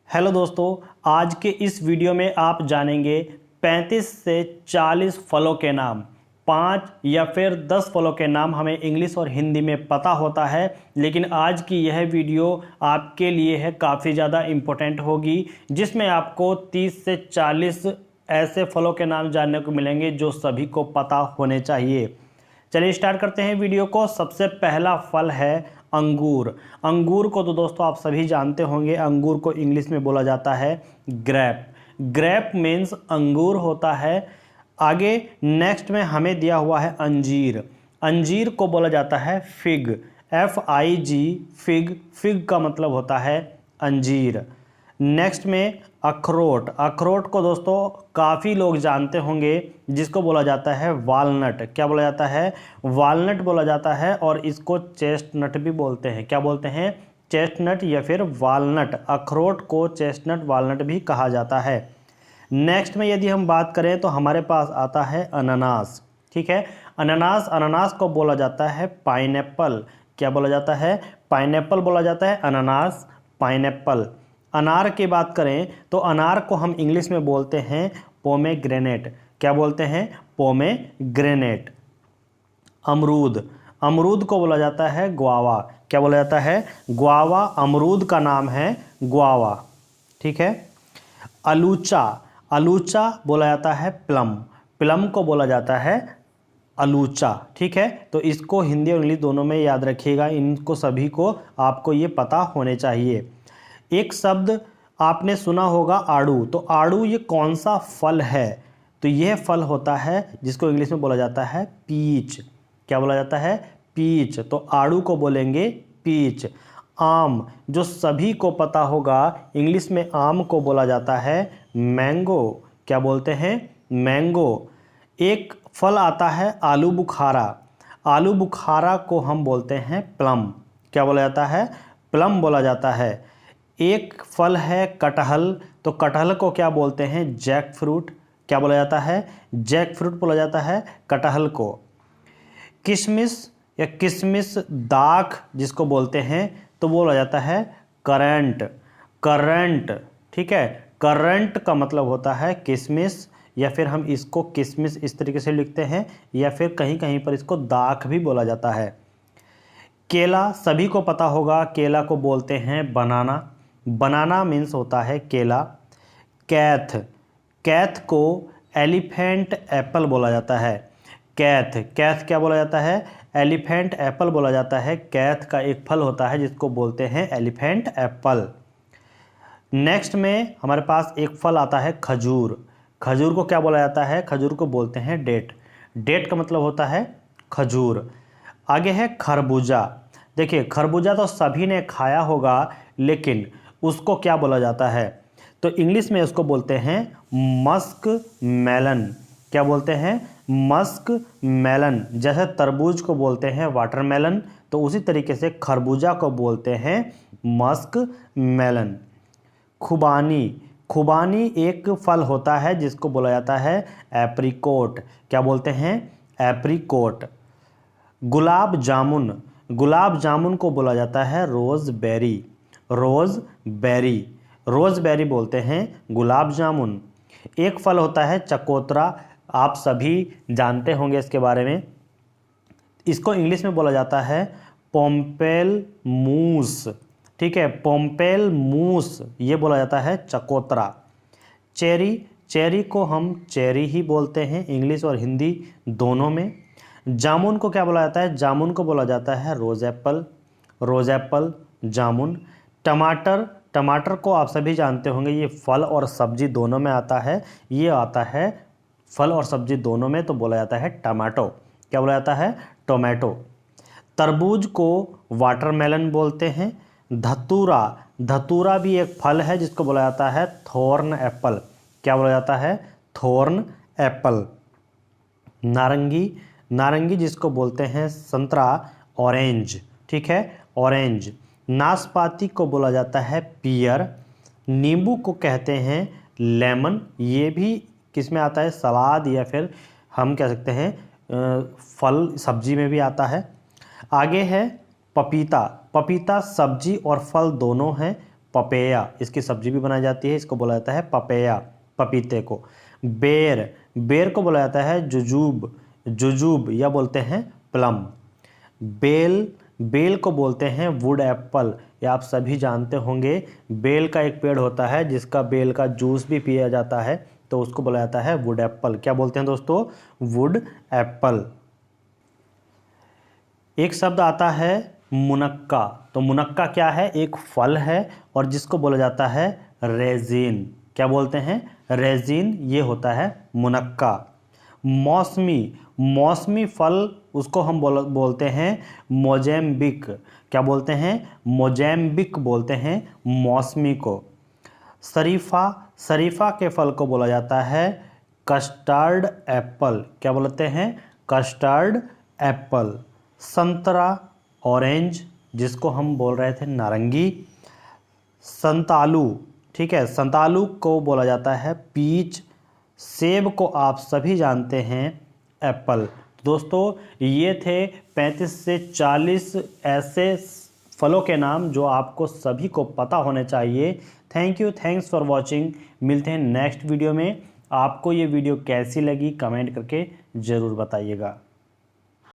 Hello दोस्तों, आज के इस वीडियो में आप जानेंगे 35 से 40 फलों के नाम। 5 या फिर 10 फलों के नाम हमें इंग्लिश और हिंदी में पता होता है, लेकिन आज की यह वीडियो आपके लिए है काफ़ी ज़्यादा इम्पोर्टेंट होगी, जिसमें आपको 30 से 40 ऐसे फलों के नाम जानने को मिलेंगे जो सभी को पता होने चाहिए। चलिए स्टार्ट करते हैं वीडियो को। सबसे पहला फल है अंगूर। अंगूर को तो दोस्तों आप सभी जानते होंगे, अंगूर को इंग्लिश में बोला जाता है ग्रेप। ग्रेप मीन्स अंगूर होता है। आगे नेक्स्ट में हमें दिया हुआ है अंजीर। अंजीर को बोला जाता है फिग, FIG, फिग। फिग का मतलब होता है अंजीर। नेक्स्ट में अखरोट। अखरोट को दोस्तों काफ़ी लोग जानते होंगे, जिसको बोला जाता है वालनट। क्या बोला जाता है? वालनट बोला जाता है, और इसको चेस्टनट भी बोलते हैं। क्या बोलते हैं? चेस्टनट या फिर वालनट। अखरोट को चेस्टनट, वालनट भी कहा जाता है। नेक्स्ट में यदि हम बात करें तो हमारे पास आता है अनानास। ठीक है, अनानास। अनानास को बोला जाता है पाइनएप्पल। क्या बोला जाता है? पाइनएप्पल बोला जाता है। अनानास, पाइनएप्पल। अनार की बात करें तो अनार को हम इंग्लिश में बोलते हैं पोमेग्रेनेट। क्या बोलते हैं? पोमेग्रेनेट। अमरूद। अमरूद को बोला जाता है ग्वावा। क्या बोला जाता है? ग्वावा। अमरूद का नाम है ग्वावा। ठीक है। अलूचा। अलूचा बोला जाता है प्लम। प्लम को बोला जाता है अलूचा। ठीक है, तो इसको हिंदी और इंग्लिश दोनों में याद रखिएगा। इनको सभी को आपको ये पता होने चाहिए। एक शब्द आपने सुना होगा आड़ू। तो आड़ू ये कौन सा फल है? तो यह फल होता है जिसको इंग्लिश में बोला जाता है पीच। क्या बोला जाता है? पीच। तो आड़ू को बोलेंगे पीच। आम, जो सभी को पता होगा, इंग्लिश में आम को बोला जाता है मैंगो। क्या बोलते हैं? मैंगो। एक फल आता है आलू बुखारा। आलू बुखारा को हम बोलते हैं प्लम। क्या बोला जाता है? प्लम बोला जाता है। एक फल है कटहल। तो कटहल को क्या बोलते हैं? Jackfruit. क्या बोला जाता है? जैक फ्रूट बोला जाता है कटहल को। किशमिश या किशमिश दाख जिसको बोलते हैं, तो बोला जाता है करंट। करंट। ठीक है, करंट का मतलब होता है किशमिश, या फिर हम इसको किशमिश इस तरीके से लिखते हैं, या फिर कहीं कहीं पर इसको दाख भी बोला जाता है। केला, सभी को पता होगा, केला को बोलते हैं बनाना। बनाना मीन्स होता है केला। कैथ। कैथ को एलिफेंट एप्पल बोला जाता है। कैथ। कैथ क्या बोला जाता है? एलिफेंट एप्पल बोला जाता है। कैथ का एक फल होता है जिसको बोलते हैं एलिफेंट एप्पल। नेक्स्ट में हमारे पास एक फल आता है खजूर। खजूर को क्या बोला जाता है? खजूर को बोलते हैं डेट। डेट का मतलब होता है खजूर। आगे है खरबूजा। देखिए, खरबूजा तो सभी ने खाया होगा, लेकिन उसको क्या बोला जाता है? तो इंग्लिश में उसको बोलते हैं मस्क मेलन। क्या बोलते हैं? Muskmelon. जैसे तरबूज को बोलते हैं वाटरमेलन, तो उसी तरीके से खरबूजा को बोलते हैं मस्क मेलन। खुबानी। खुबानी एक फल होता है जिसको बोला जाता है एप्रिकोट। क्या बोलते हैं? एप्रिकोट। गुलाब जामुन। गुलाब जामुन को बोला जाता है रोज़ बेरी। रोज़ बेरी। रोज़ बेरी बोलते हैं गुलाब जामुन। एक फल होता है चकोतरा। आप सभी जानते होंगे इसके बारे में। इसको इंग्लिश में बोला जाता है पोम्पेल मूस। ठीक है, पोम्पेल मूस ये बोला जाता है चकोतरा। चेरी। चेरी को हम चेरी ही बोलते हैं, इंग्लिश और हिंदी दोनों में। जामुन को क्या बोला जाता है? जामुन को बोला जाता है रोज़ एप्पल। रोज़ एप्पल, जामुन। टमाटर। टमाटर को आप सभी जानते होंगे, ये फल और सब्जी दोनों में आता है। ये आता है फल और सब्जी दोनों में, तो बोला जाता है टमाटो। क्या बोला जाता है? टोमेटो। तरबूज को वाटरमेलन बोलते हैं। धतूरा। धतूरा भी एक फल है जिसको बोला जाता है थॉर्न एप्पल। क्या बोला जाता है? Thorn Apple. नारंगी। नारंगी जिसको बोलते हैं संतरा, ऑरेंज। ठीक है, ऑरेंज। नाशपाती को बोला जाता है पियर। नींबू को कहते हैं लेमन। ये भी किस में आता है? सलाद, या फिर हम कह सकते हैं फल सब्जी में भी आता है। आगे है पपीता। पपीता सब्जी और फल दोनों हैं। पपेया, इसकी सब्जी भी बनाई जाती है, इसको बोला जाता है पपेया, पपीते को। बेर, बेर को बोला जाता है जुजूब, जुजूब या बोलते हैं प्लम। बेल, बेल को बोलते हैं वुड एप्पल, या आप सभी जानते होंगे बेल का एक पेड़ होता है जिसका बेल का जूस भी पिया जाता है, तो उसको बोला जाता है वुड एप्पल। क्या बोलते हैं दोस्तों? Wood apple. एक शब्द आता है मुनक्का, तो मुनक्का क्या है? एक फल है और जिसको बोला जाता है रेजिन। क्या बोलते हैं? रेजिन, ये होता है मुनक्का। मौसमी, मौसमी फल उसको हम बोलते हैं मोजेम्बिक। क्या बोलते हैं? मोजेम्बिक बोलते हैं मौसमी को। शरीफा, शरीफा के फल को बोला जाता है कस्टर्ड एप्पल। क्या बोलते हैं? Custard Apple. संतरा, ऑरेंज, जिसको हम बोल रहे थे नारंगी। संतालू, ठीक है, संतालू को बोला जाता है पीच। सेब को आप सभी जानते हैं एप्पल। दोस्तों, ये थे 35 से 40 ऐसे फलों के नाम जो आपको सभी को पता होने चाहिए। Thank you, thanks for watching. मिलते हैं नेक्स्ट वीडियो में। आपको ये वीडियो कैसी लगी कमेंट करके ज़रूर बताइएगा।